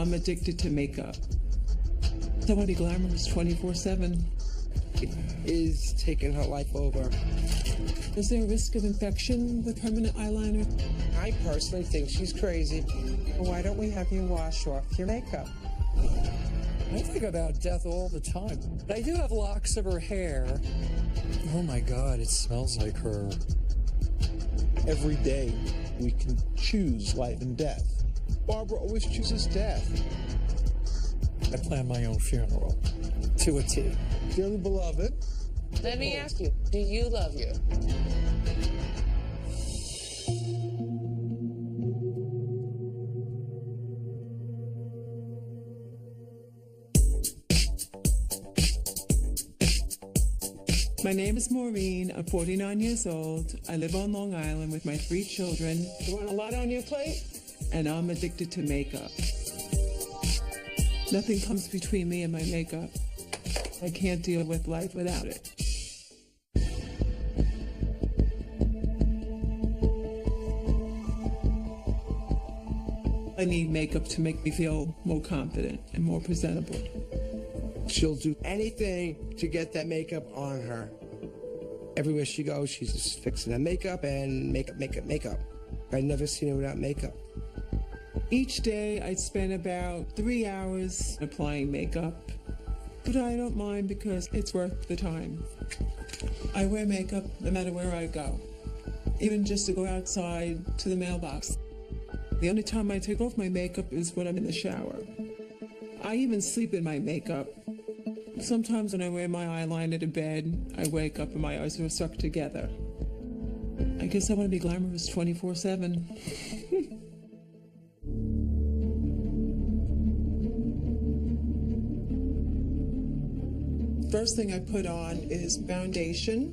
I'm addicted to makeup. I want to be glamorous 24/7. It is taking her life over. Is there a risk of infection with permanent eyeliner? I personally think she's crazy. Why don't we have you wash off your makeup? I think about death all the time. I do have locks of her hair. Oh my God, it smells like her. Every day we can choose life and death. Barbara always chooses death. I plan my own funeral to a T. Dearly beloved. Let me ask you, do you love you? My name is Maureen. I'm 49 years old. I live on Long Island with my 3 children. You want a lot on your plate? And I'm addicted to makeup. Nothing comes between me and my makeup. I can't deal with life without it. I need makeup to make me feel more confident and more presentable. She'll do anything to get that makeup on her. Everywhere she goes, she's just fixing her makeup and makeup. I've never seen her without makeup. Each day I spend about 3 hours applying makeup, but I don't mind because it's worth the time. I wear makeup no matter where I go, even just to go outside to the mailbox. The only time I take off my makeup is when I'm in the shower. I even sleep in my makeup. Sometimes when I wear my eyeliner to bed, I wake up and my eyes are stuck together. I guess I want to be glamorous 24/7. First thing I put on is foundation.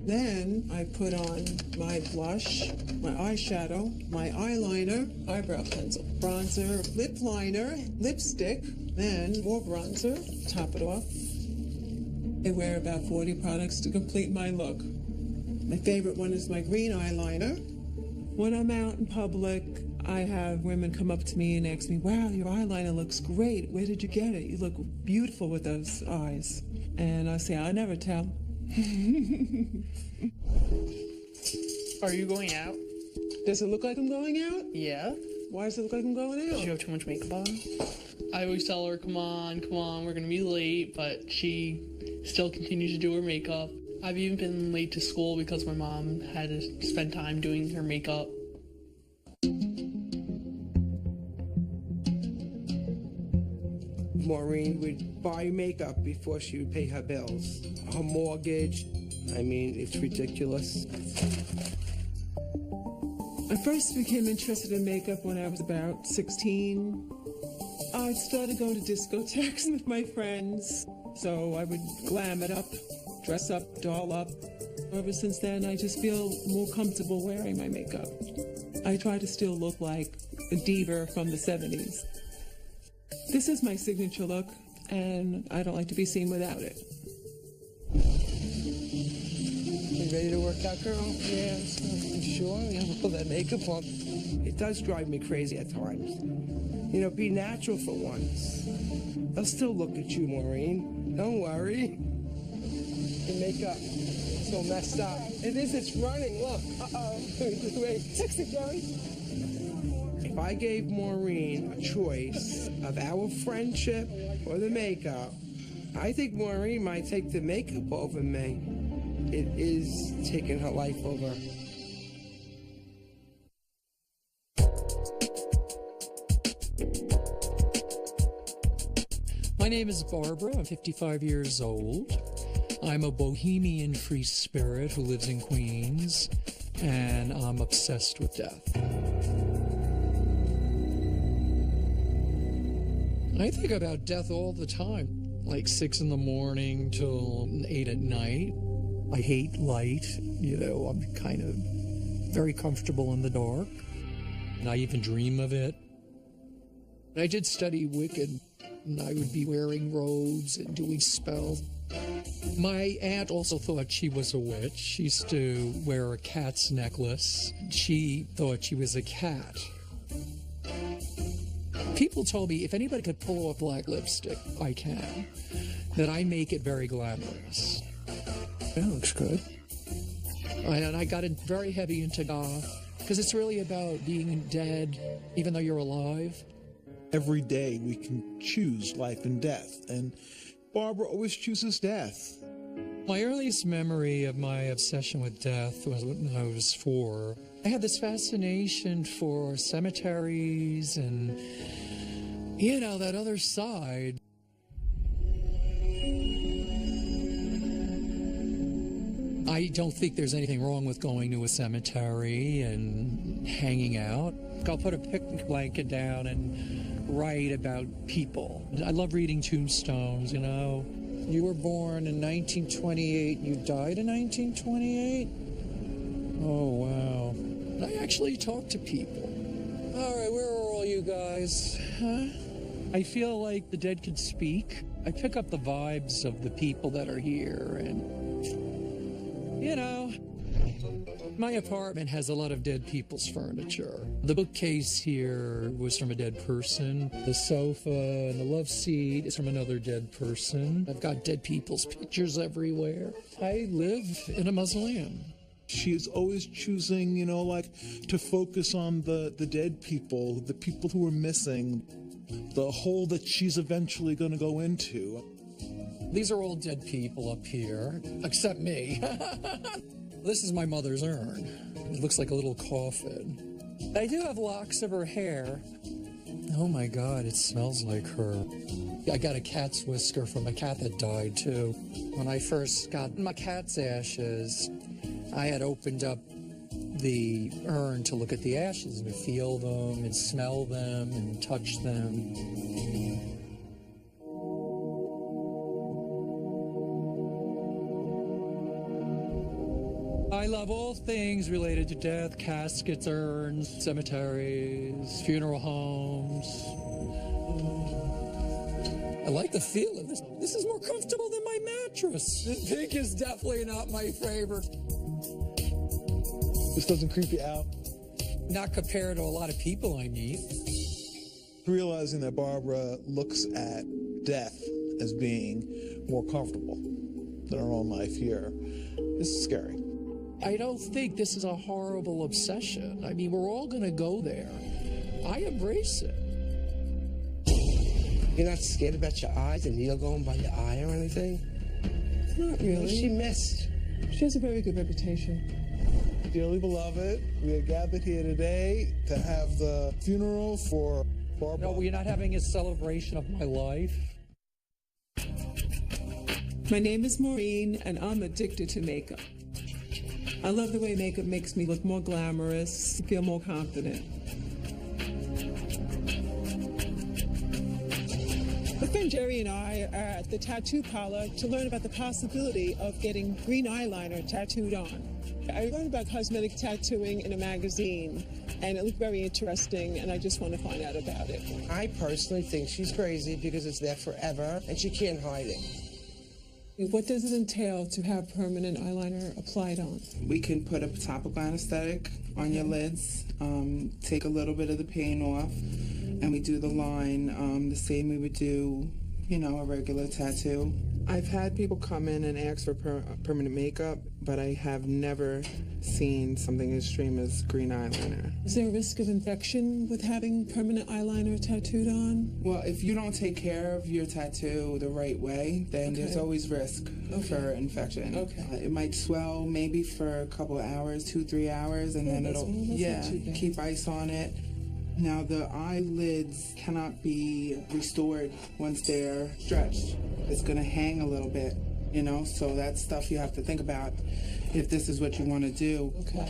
Then I put on my blush, my eyeshadow, my eyeliner, eyebrow pencil, bronzer, lip liner, lipstick, then more bronzer, top it off. I wear about 40 products to complete my look. My favorite one is my green eyeliner. When I'm out in public, I have women come up to me and ask me, wow, your eyeliner looks great. Where did you get it? You look beautiful with those eyes. And I say, I never tell. Are you going out? Does it look like I'm going out? Yeah. Why does it look like I'm going out? Does she have too much makeup on? I always tell her, come on, we're gonna be late, but she still continues to do her makeup. I've even been late to school because my mom had to spend time doing her makeup. Maureen would buy makeup before she would pay her bills. Her mortgage, I mean, it's ridiculous. I first became interested in makeup when I was about 16. I started going to discotheques with my friends, so I would glam it up, dress up, doll up. Ever since then, I just feel more comfortable wearing my makeup. I try to still look like a diva from the 70s. This is my signature look, and I don't like to be seen without it. You ready to work out, girl? Yeah, I'm sure. You have all that makeup on. It does drive me crazy at times. You know, be natural for once. They'll still look at you, Maureen. Don't worry. Your makeup is so messed up. It is, it's running. Look. Uh-oh. Wait. Sexy, Gary. If I gave Maureen a choice of our friendship or the makeup, I think Maureen might take the makeup over me. It is taking her life over. My name is Barbara. I'm 55 years old. I'm a bohemian free spirit who lives in Queens, and I'm obsessed with death. I think about death all the time, like 6 in the morning till 8 at night. I hate light, you know, I'm kind of very comfortable in the dark, and I even dream of it. I did study Wicca, and I would be wearing robes and doing spells. My aunt also thought she was a witch. She used to wear a cat's necklace. She thought she was a cat. People told me if anybody could pull off black lipstick, I can. That I make it very glamorous. That looks good. And I got very heavy into goth because it's really about being dead even though you're alive. Every day we can choose life and death, and Barbara always chooses death. My earliest memory of my obsession with death was when I was 4. I had this fascination for cemeteries and, you know, that other side. I don't think there's anything wrong with going to a cemetery and hanging out. I'll put a picnic blanket down and write about people. I love reading tombstones, you know. You were born in 1928. You died in 1928? Oh, wow. I actually talk to people. All right, where are all you guys? Huh? I feel like the dead can speak. I pick up the vibes of the people that are here, and, you know, my apartment has a lot of dead people's furniture. The bookcase here was from a dead person. The sofa and the love seat is from another dead person. I've got dead people's pictures everywhere. I live in a mausoleum. She's always choosing, you know, like to focus on the dead people, the people who are missing, the hole that she's eventually going to go into. These are all dead people up here, except me. This is my mother's urn. It looks like a little coffin. I do have locks of her hair. Oh my God, it smells like her. I got a cat's whisker from a cat that died too. When I first got my cat's ashes, I had opened up the urn to look at the ashes and feel them and smell them and touch them. I love all things related to death, caskets, urns, cemeteries, funeral homes. I like the feel of this. This is more comfortable than my mattress. This pink is definitely not my favorite. This doesn't creep you out? Not compared to a lot of people I meet. Realizing that Barbara looks at death as being more comfortable than her own life here is scary. I don't think this is a horrible obsession. I mean, we're all going to go there. I embrace it. You're not scared about your eyes, a needle going by your eye or anything? Not really. What's she missed? She has a very good reputation. Dearly beloved, we are gathered here today to have the funeral for Barbara. No, we're not having a celebration of my life. My name is Maureen, and I'm addicted to makeup. I love the way makeup makes me look more glamorous, feel more confident. My friend Jerry and I are at the tattoo parlor to learn about the possibility of getting green eyeliner tattooed on. I learned about cosmetic tattooing in a magazine, and it looked very interesting, and I just want to find out about it. I personally think she's crazy because it's there forever and she can't hide it. What does it entail to have permanent eyeliner applied on? We can put a topical anesthetic on your lids, take a little bit of the pain off, and we do the line the same we would do, you know, a regular tattoo. I've had people come in and ask for permanent makeup, but I have never seen something as extreme as green eyeliner. Is there a risk of infection with having permanent eyeliner tattooed on? Well, if you don't take care of your tattoo the right way, then there's always risk for infection. Okay. It might swell maybe for a couple of hours, 2-3 hours, and then it'll not too bad. keep ice on it. Now, the eyelids cannot be restored once they're stretched. It's going to hang a little bit, you know, so that's stuff you have to think about if this is what you want to do. Okay.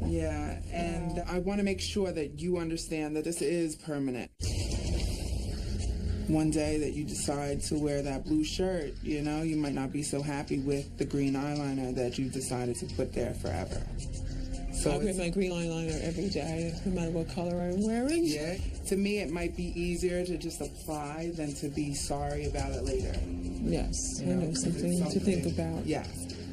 Yeah, and I want to make sure that you understand that this is permanent. One day that you decide to wear that blue shirt, you know, you might not be so happy with the green eyeliner that you decided to put there forever. So I wear my green eyeliner every day, no matter what color I'm wearing. yeah, to me it might be easier to just apply than to be sorry about it later. Yes, You I know, know 'cause something it's to think about. Yeah.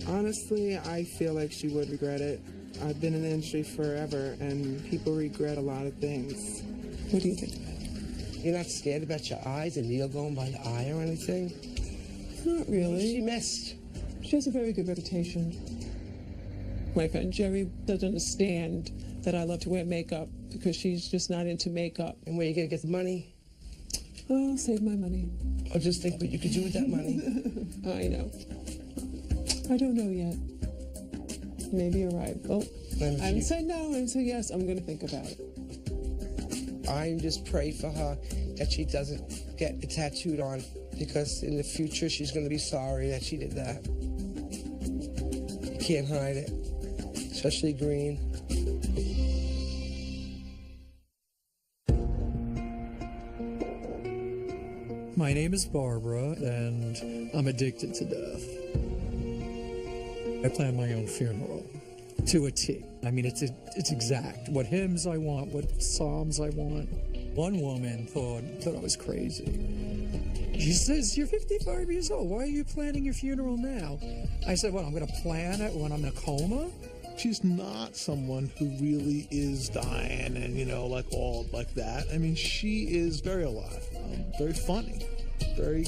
Honestly, I feel like she would regret it. I've been in the industry forever, and people regret a lot of things. What do you think about it? You're not scared about your eyes, a needle going by the eye or anything? Not really. She missed. She has a very good reputation. My friend Jerry doesn't understand that I love to wear makeup because she's just not into makeup. And where you gonna get the money? Oh, I'll save my money. Or just think what you could do with that money. I know. I don't know yet. Maybe you're right. Oh, I haven't said no, I haven't said yes. I'm going to think about it. I just pray for her that she doesn't get it tattooed on, because in the future she's going to be sorry that she did that. You can't hide it, especially green. My name is Barbara, and I'm addicted to death. I plan my own funeral to a T. I mean, it's exact. What hymns I want, what psalms I want. One woman thought I was crazy. She says, "You're 55 years old. Why are you planning your funeral now?" I said, "Well, I'm going to plan it when I'm in a coma." She's not someone who really is dying and, like all like that. I mean, she is very alive, very funny, very,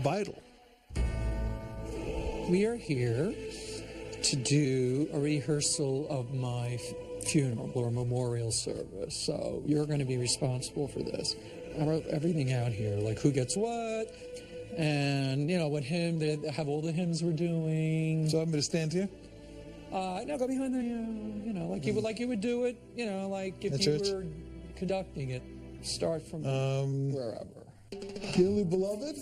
vital. We are here to do a rehearsal of my funeral or memorial service. So you're going to be responsible for this. I wrote everything out here, like who gets what, and what hymn. They have all the hymns we're doing. So I'm going to stand here. No, go behind the, like you would do it, like if you were conducting it. Start from wherever. Dearly beloved.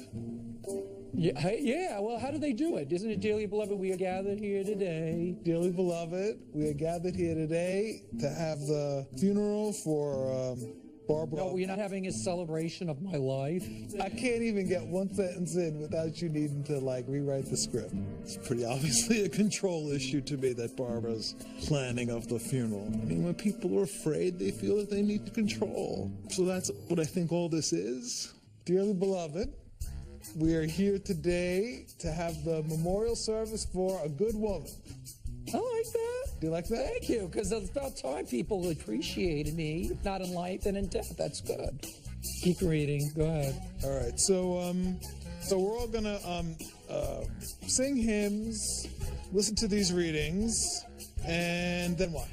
Yeah. Well, how do they do it? Isn't it, dearly beloved, we are gathered here today? Dearly beloved, we are gathered here today to have the funeral for Barbara. No, we're not having a celebration of my life. I can't even get one sentence in without you needing to rewrite the script. It's pretty obviously a control issue to me that Barbara's planning of the funeral. I mean, when people are afraid, they feel that they need to control. So that's what I think all this is. Dearly beloved, we are here today to have the memorial service for a good woman. I like that. Do you like that? Thank you, because it's about time people appreciated me, not in life and in death. That's good. Keep reading. Go ahead. All right. So we're all gonna sing hymns, listen to these readings, and then what?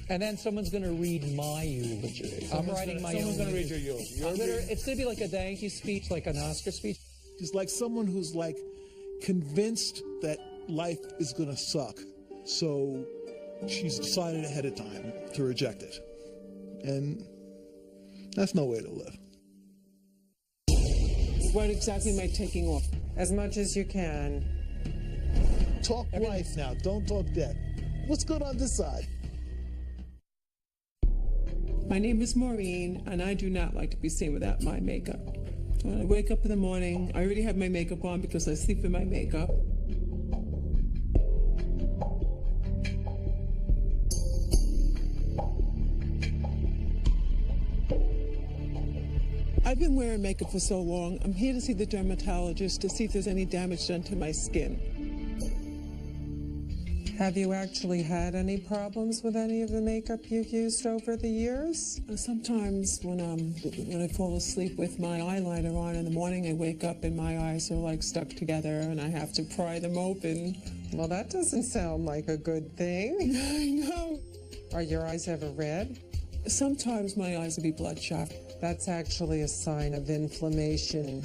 And then someone's going to read my eulogy. I'm writing my own. Someone's gonna read your eulogy. It's going to be like a thank you speech, like an Oscar speech. It's like someone who's convinced that life is gonna suck. So she's decided ahead of time to reject it. And that's no way to live. What exactly am I taking off? As much as you can. Talk life now, don't talk death. What's good on this side? My name is Maureen, and I do not like to be seen without my makeup. When I wake up in the morning, I already have my makeup on because I sleep in my makeup. I've been wearing makeup for so long. I'm here to see the dermatologist to see if there's any damage done to my skin. Have you actually had any problems with any of the makeup you've used over the years? Sometimes when I fall asleep with my eyeliner on in the morning, I wake up and my eyes are stuck together and I have to pry them open. Well, that doesn't sound like a good thing. I know. Are your eyes ever red? Sometimes my eyes will be bloodshot. That's actually a sign of inflammation.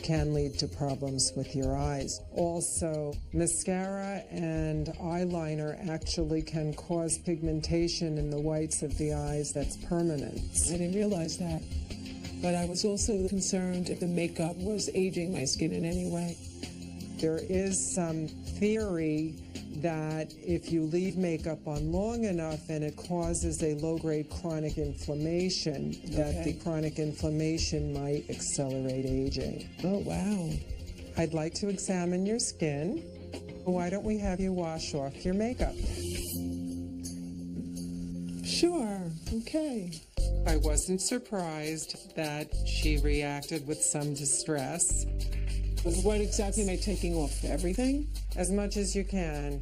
Can lead to problems with your eyes. Also, mascara and eyeliner actually can cause pigmentation in the whites of the eyes that's permanent. I didn't realize that. But I was also concerned if the makeup was aging my skin in any way. There is some theory that if you leave makeup on long enough and it causes a low-grade chronic inflammation, that the chronic inflammation might accelerate aging. Oh, wow. I'd like to examine your skin. Why don't we have you wash off your makeup? Sure, okay. I wasn't surprised that she reacted with some distress. What exactly am I taking off? Everything? As much as you can.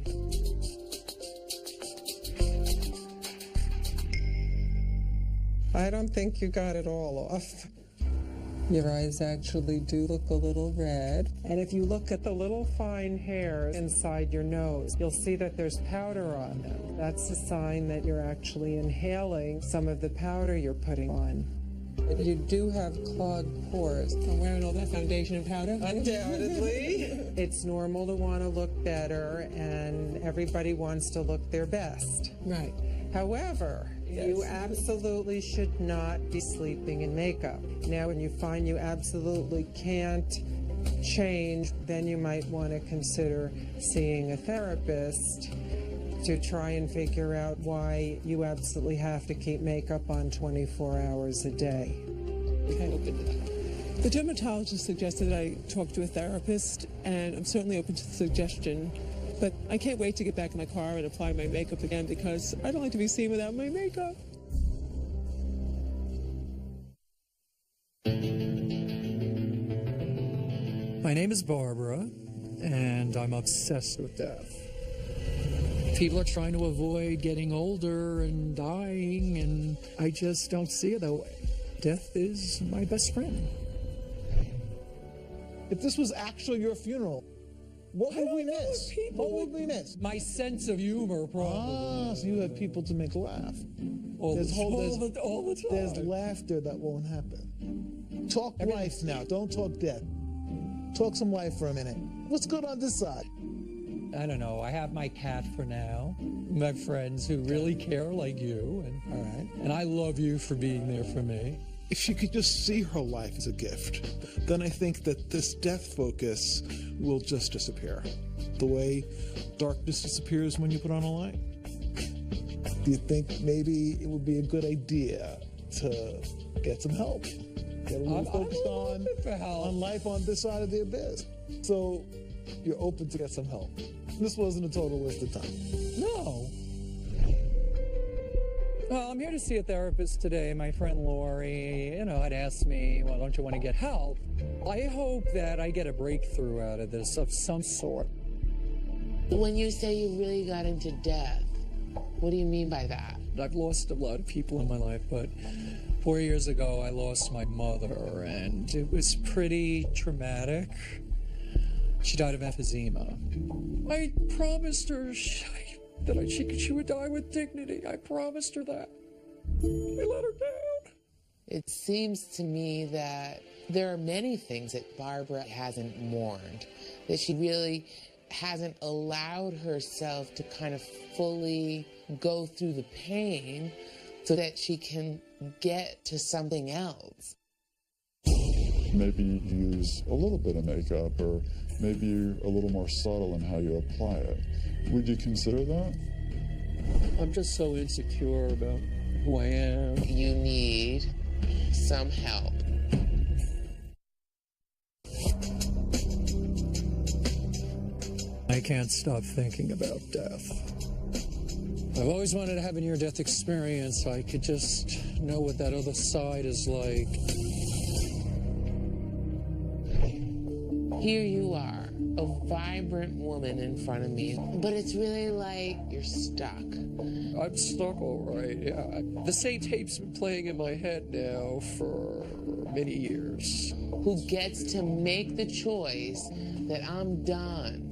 I don't think you got it all off. Your eyes actually do look a little red. And if you look at the little fine hairs inside your nose, you'll see that there's powder on them. That's a sign that you're actually inhaling some of the powder you're putting on. You do have clogged pores. I'm wearing all that foundation and powder? Undoubtedly. It's normal to want to look better, and everybody wants to look their best. Right. However, you absolutely should not be sleeping in makeup. Now, when you find you absolutely can't change, then you might want to consider seeing a therapist to try and figure out why you absolutely have to keep makeup on 24 hours a day. Okay. The dermatologist suggested I talk to a therapist, and I'm certainly open to the suggestion. But I can't wait to get back in my car and apply my makeup again because I don't like to be seen without my makeup. My name is Barbara, and I'm obsessed with death. People are trying to avoid getting older and dying, and I just don't see it that way. Death is my best friend. If this was actually your funeral, what would we miss? What would we miss? My sense of humor, probably. Ah, so you have people to make laugh. All the time. There's laughter that won't happen. Talk life now. Don't talk death. Talk some life for a minute. What's good on this side? I don't know. I have my cat for now. My friends who really care like you. And, all right. And I love you for being there for me. If she could just see her life as a gift, then I think that this death focus will just disappear. The way darkness disappears when you put on a light. Do you think maybe it would be a good idea to get some help? Get a little focused on life on this side of the abyss. So you're open to get some help. This wasn't a total waste of time. No. Well, I'm here to see a therapist today. My friend Lori, had asked me, well, don't you want to get help? I hope that I get a breakthrough out of this of some sort. When you say you really got into death, what do you mean by that? I've lost a lot of people in my life, but 4 years ago I lost my mother, and it was pretty traumatic. She died of emphysema. I promised her that she would die with dignity. I promised her that. I let her down. It seems to me that there are many things that Barbara hasn't mourned, that she really hasn't allowed herself to kind of fully go through the pain so that she can get to something else. Maybe use a little bit of makeup, or maybe you're a little more subtle in how you apply it. Would you consider that? I'm just so insecure about who I am. You need some help. I can't stop thinking about death. I've always wanted to have a near-death experience so I could just know what that other side is like. Here you are, a vibrant woman in front of me, but it's really like you're stuck. I'm stuck, all right, yeah. The same tape's been playing in my head now for many years. Who gets to make the choice that I'm done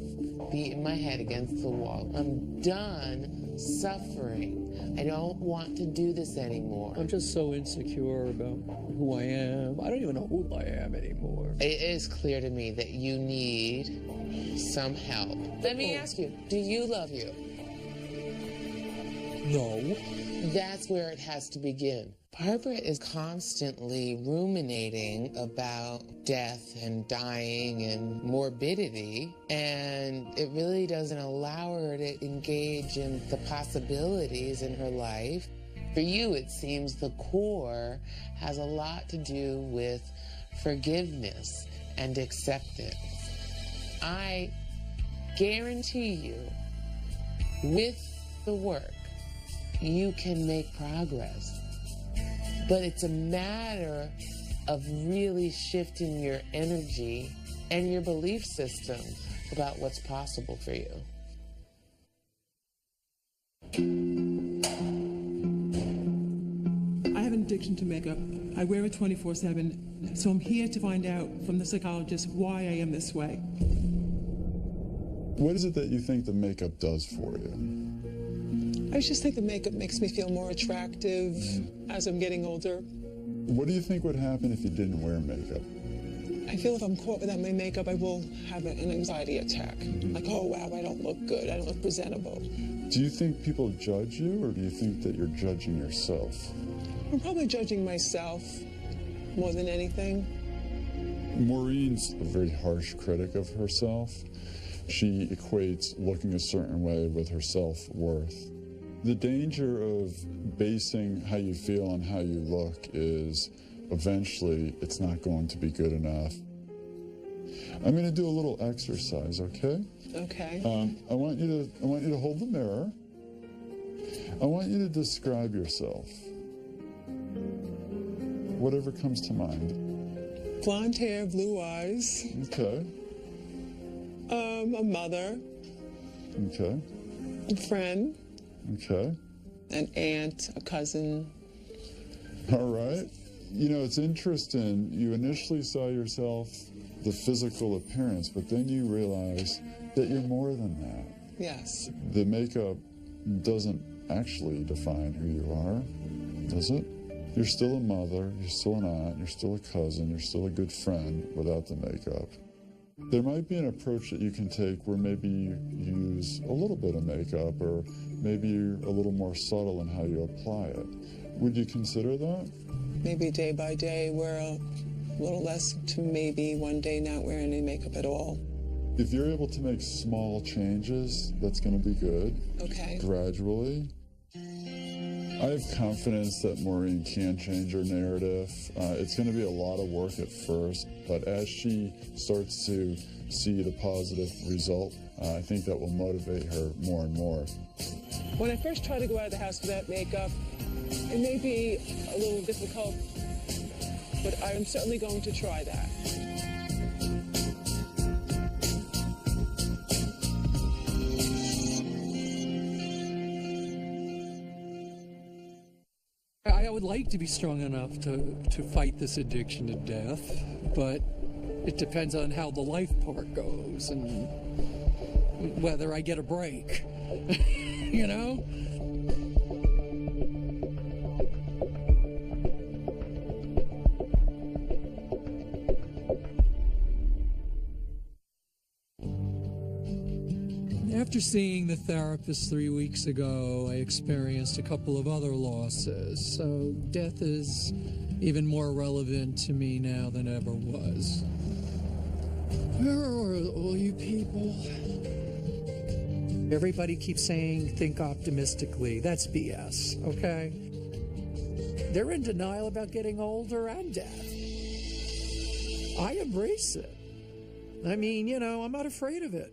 beating my head against the wall. I'm done suffering. I don't want to do this anymore. I'm just so insecure about who I am. I don't even know who I am anymore. It is clear to me that you need some help. Let me ask you, do you love you? No. That's where it has to begin. Barbara is constantly ruminating about death and dying and morbidity, and it really doesn't allow her to engage in the possibilities in her life. For you, it seems the core has a lot to do with forgiveness and acceptance. I guarantee you, with the work, you can make progress. But it's a matter of really shifting your energy and your belief system about what's possible for you. I haven't addiction to makeup. I wear it 24/7, so I'm here to find out from the psychologist why I am this way. What is it that you think the makeup does for you? I just think the makeup makes me feel more attractive as I'm getting older. What do you think would happen if you didn't wear makeup? I feel if I'm caught without my makeup, I will have an anxiety attack. Like, oh wow, I don't look good, I don't look presentable. Do you think people judge you, or do you think that you're judging yourself? I'm probably judging myself more than anything. Maureen's a very harsh critic of herself. She equates looking a certain way with her self-worth. The danger of basing how you feel on how you look is eventually it's not going to be good enough. I'm going to do a little exercise, okay? Okay. I want you to hold the mirror. I want you to describe yourself. Whatever comes to mind. Blonde hair, blue eyes. Okay. A mother. Okay. A friend. Okay. An aunt, a cousin. All right. You know, it's interesting. You initially saw yourself, the physical appearance, but then you realize that you're more than that. Yes. The makeup doesn't actually define who you are, does it? You're still a mother, you're still an aunt, you're still a cousin, you're still a good friend without the makeup. There might be an approach that you can take where maybe you use a little bit of makeup, or maybe you're a little more subtle in how you apply it. Would you consider that? Maybe day by day wear a little less to maybe one day not wear any makeup at all. If you're able to make small changes, that's going to be good. Okay. Gradually. I have confidence that Maureen can change her narrative. It's going to be a lot of work at first, but as she starts to see the positive result, I think that will motivate her more and more. When I first try to go out of the house without makeup, it may be a little difficult, but I'm certainly going to try that. I would like to be strong enough to fight this addiction to death, but it depends on how the life part goes and whether I get a break, you know? After seeing the therapist 3 weeks ago, I experienced a couple of other losses, so death is even more relevant to me now than ever was. Where are all you people? Everybody keeps saying, think optimistically. That's BS, okay? They're in denial about getting older and death. I embrace it. I mean, you know, I'm not afraid of it.